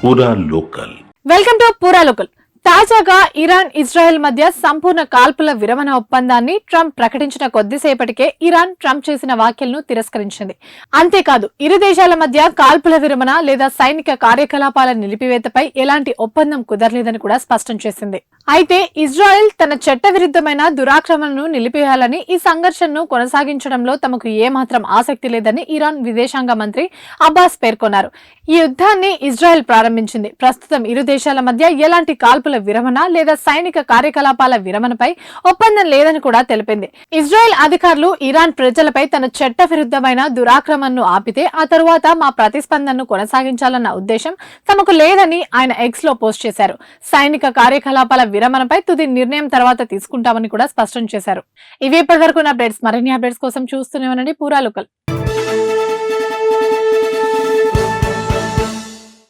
పూరా local. Welcome to పూరా local. తాజాగా ఇరాన్ ఇజ్రాయెల్ మధ్య సంపూర్ణ కాల్పుల విరమణ ఒప్పందాన్ని ట్రంప్ ప్రకటించిన కొద్దిసేపటికే ఇరాన్ ట్రంప్ చేసిన వ్యాఖ్యలను తిరస్కరించింది. అంతేకాదు ఇరు దేశాల మధ్య కాల్పుల విరమణ లేదా సైనిక కార్యకలాపాల నిలిపివేతపై ఎలాంటి ఒప్పందం కుదరలేదని కూడా స్పష్టం చేసింది. అయితే ఇజ్రాయెల్ తన చట్టవిరుద్ధమైన దురాక్రమణను నిలిపివేయాలని, ఈ సంఘర్షణను కొనసాగించడంలో తమకు ఏమాత్రం ఆసక్తి లేదని ఇరాన్ విదేశాంగ మంత్రి అబ్బాస్ పేర్కొన్నారు. ఈ యుద్ధాన్ని ఇజ్రాయెల్ ప్రారంభించింది. ప్రస్తుతం ఇరు దేశాల మధ్య ఎలాంటి కాల్పుల విరమణ లేదా సైనిక కార్యకలాపాల విరమణపై ఒప్పందం లేదని కూడా తెలిపింది. ఇజ్రాయెల్ అధికారులు ఇరాన్ ప్రజలపై తన చట్ట విరుద్ధమైన దురాక్రమణను ఆపితే ఆ తరువాత మా ప్రతిస్పందనను కొనసాగించాలన్న ఉద్దేశం తమకు లేదని ఆయన ఎక్స్ లో పోస్ట్ చేశారు. సైనిక కార్యకలాపాల విరమణపై తుది నిర్ణయం తర్వాత తీసుకుంటామని కూడా స్పష్టం చేశారు. ఇవి ఇప్పటివరకు అప్డేట్స్. మరిన్ని అప్డేట్స్ కోసం చూస్తూనే ఉండండి పూరా లోకల్.